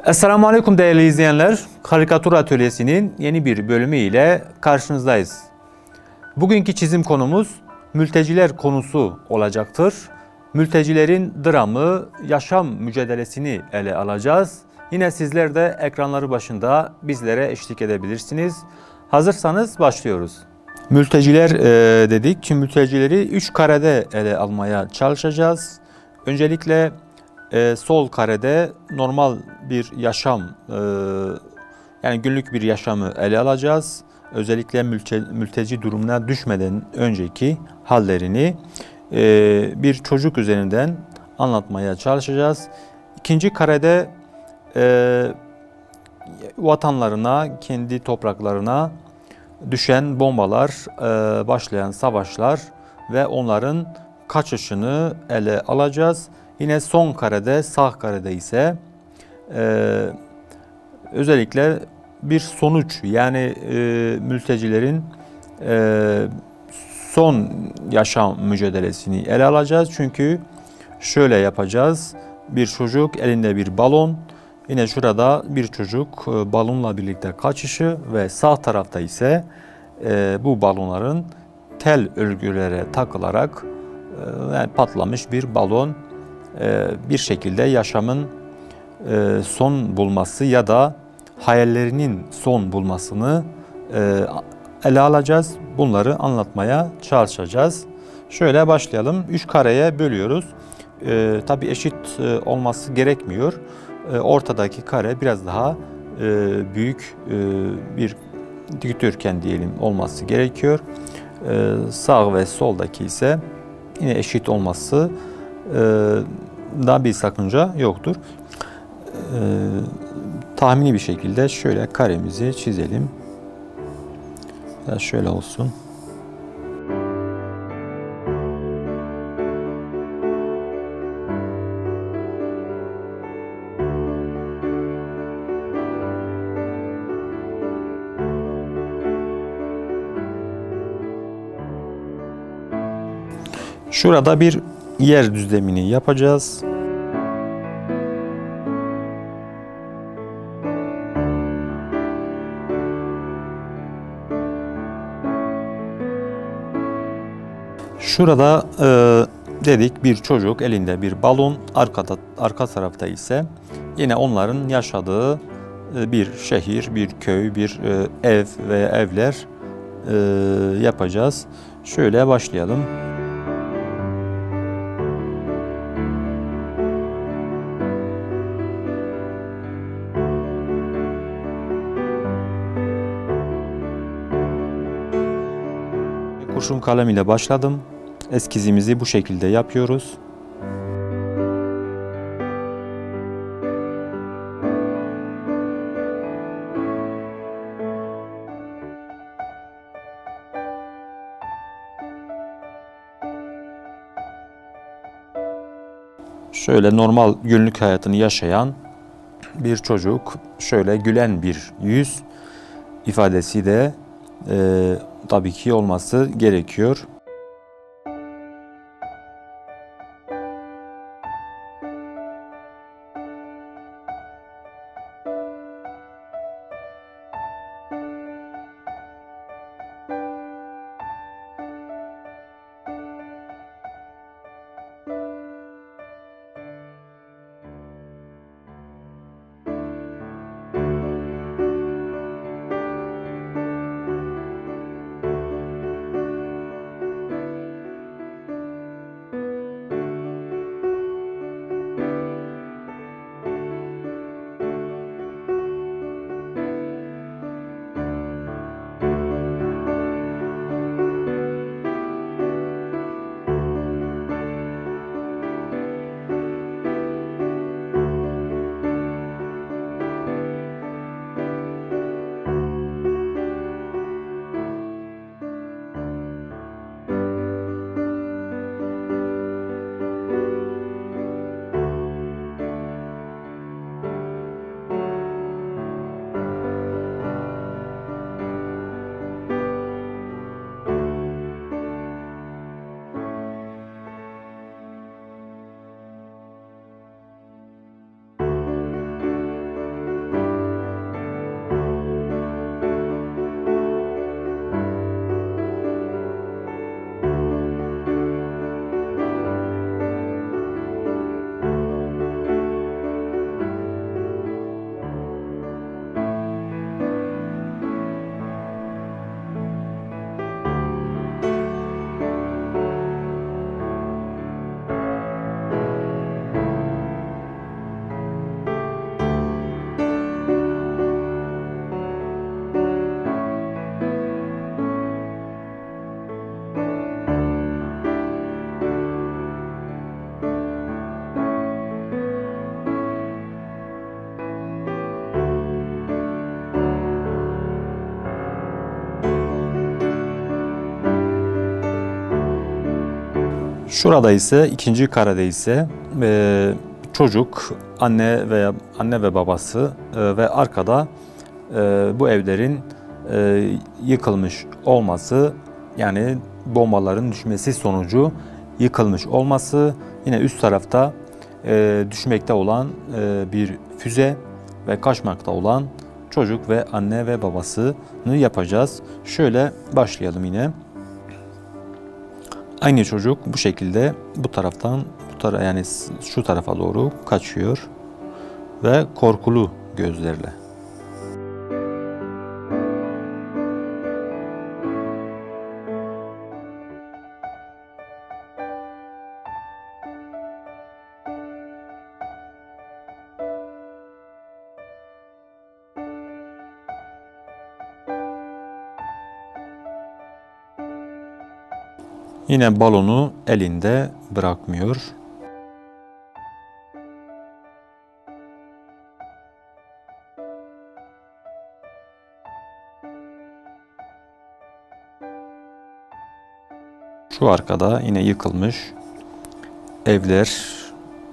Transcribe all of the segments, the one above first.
Esselamu Aleyküm değerli izleyenler. Karikatür Atölyesi'nin yeni bir bölümü ile karşınızdayız. Bugünkü çizim konumuz mülteciler konusu olacaktır. Mültecilerin dramı, yaşam mücadelesini ele alacağız. Yine sizler de ekranları başında bizlere eşlik edebilirsiniz. Hazırsanız başlıyoruz. Mülteciler dedik. Mültecileri 3 karede ele almaya çalışacağız. Öncelikle sol karede normal bir yaşam, yani günlük bir yaşamı ele alacağız. Özellikle mülteci durumuna düşmeden önceki hallerini bir çocuk üzerinden anlatmaya çalışacağız. İkinci karede vatanlarına, kendi topraklarına düşen bombalar, başlayan savaşlar ve onların kaçışını ele alacağız. Yine son karede, sağ karede ise özellikle bir sonuç, yani mültecilerin son yaşam mücadelesini ele alacağız. Çünkü şöyle yapacağız. Bir çocuk elinde bir balon, yine şurada bir çocuk balonla birlikte kaçışı ve sağ tarafta ise bu balonların tel örgülere takılarak yani patlamış bir balon, bir şekilde yaşamın son bulması ya da hayallerinin son bulmasını ele alacağız. Bunları anlatmaya çalışacağız. Şöyle başlayalım. 3 kareye bölüyoruz. Tabii eşit olması gerekmiyor. Ortadaki kare biraz daha büyük bir dikdörtgen diyelim olması gerekiyor. Sağ ve soldaki ise yine eşit olması da bir sakınca yoktur. Tahmini bir şekilde şöyle karemizi çizelim. Ya şöyle olsun. Şurada bir yer düzlemini yapacağız. Şurada dedik bir çocuk elinde bir balon, arka tarafta ise yine onların yaşadığı bir şehir, bir köy, bir ev veya evler yapacağız. Şöyle başlayalım. Kurşun kalem ile başladım. Eskizimizi bu şekilde yapıyoruz. Şöyle normal günlük hayatını yaşayan bir çocuk, şöyle gülen bir yüz ifadesi de tabii ki olması gerekiyor. Şurada ise ikinci karede ise çocuk, anne ve babası ve arkada bu evlerin yıkılmış olması, yani bombaların düşmesi sonucu yıkılmış olması, yine üst tarafta düşmekte olan bir füze ve kaçmakta olan çocuk ve anne ve babasını yapacağız. Şöyle başlayalım yine. Aynı çocuk bu şekilde bu taraftan yani şu tarafa doğru kaçıyor ve korkulu gözlerle. Yine balonu elinde bırakmıyor. Şu arkada yine yıkılmış evler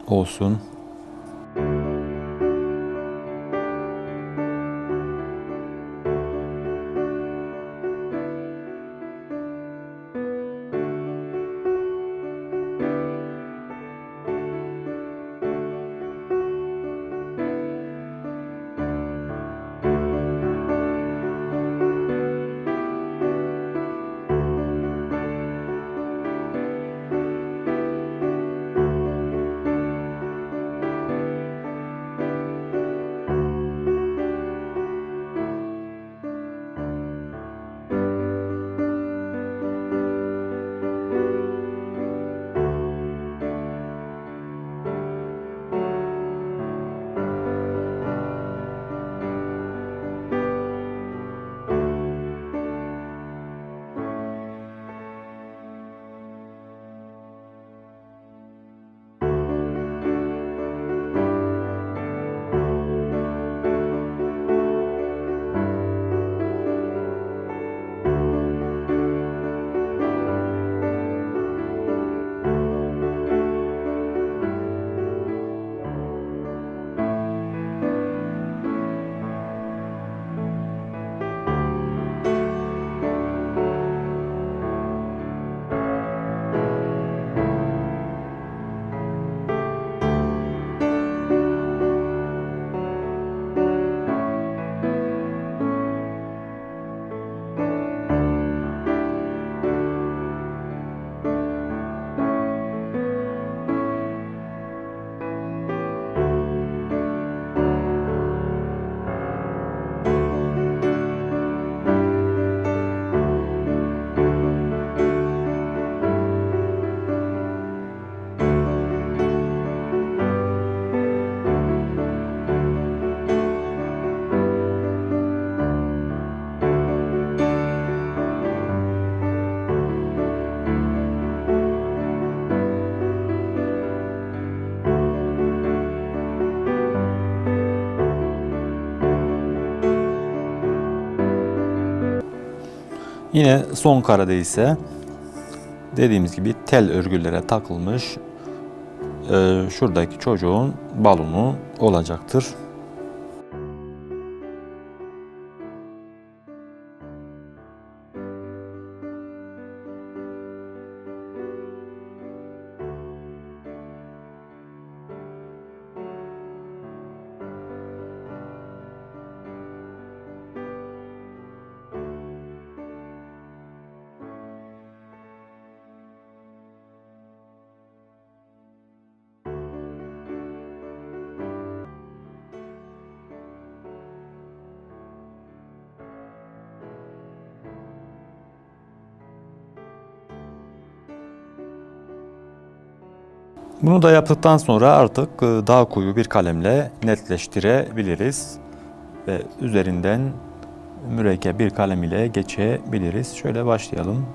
olsun. Yine son karede ise dediğimiz gibi tel örgülere takılmış şuradaki çocuğun balonu olacaktır. Bunu da yaptıktan sonra artık daha koyu bir kalemle netleştirebiliriz ve üzerinden mürekkep bir kalem ile geçebiliriz. Şöyle başlayalım.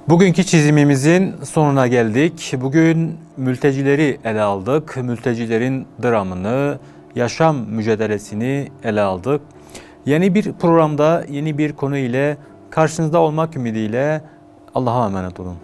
Bugünkü çizimimizin sonuna geldik. Bugün mültecileri ele aldık. Mültecilerin dramını, yaşam mücadelesini ele aldık. Yeni bir programda, yeni bir konu ile karşınızda olmak ümidiyle Allah'a emanet olun.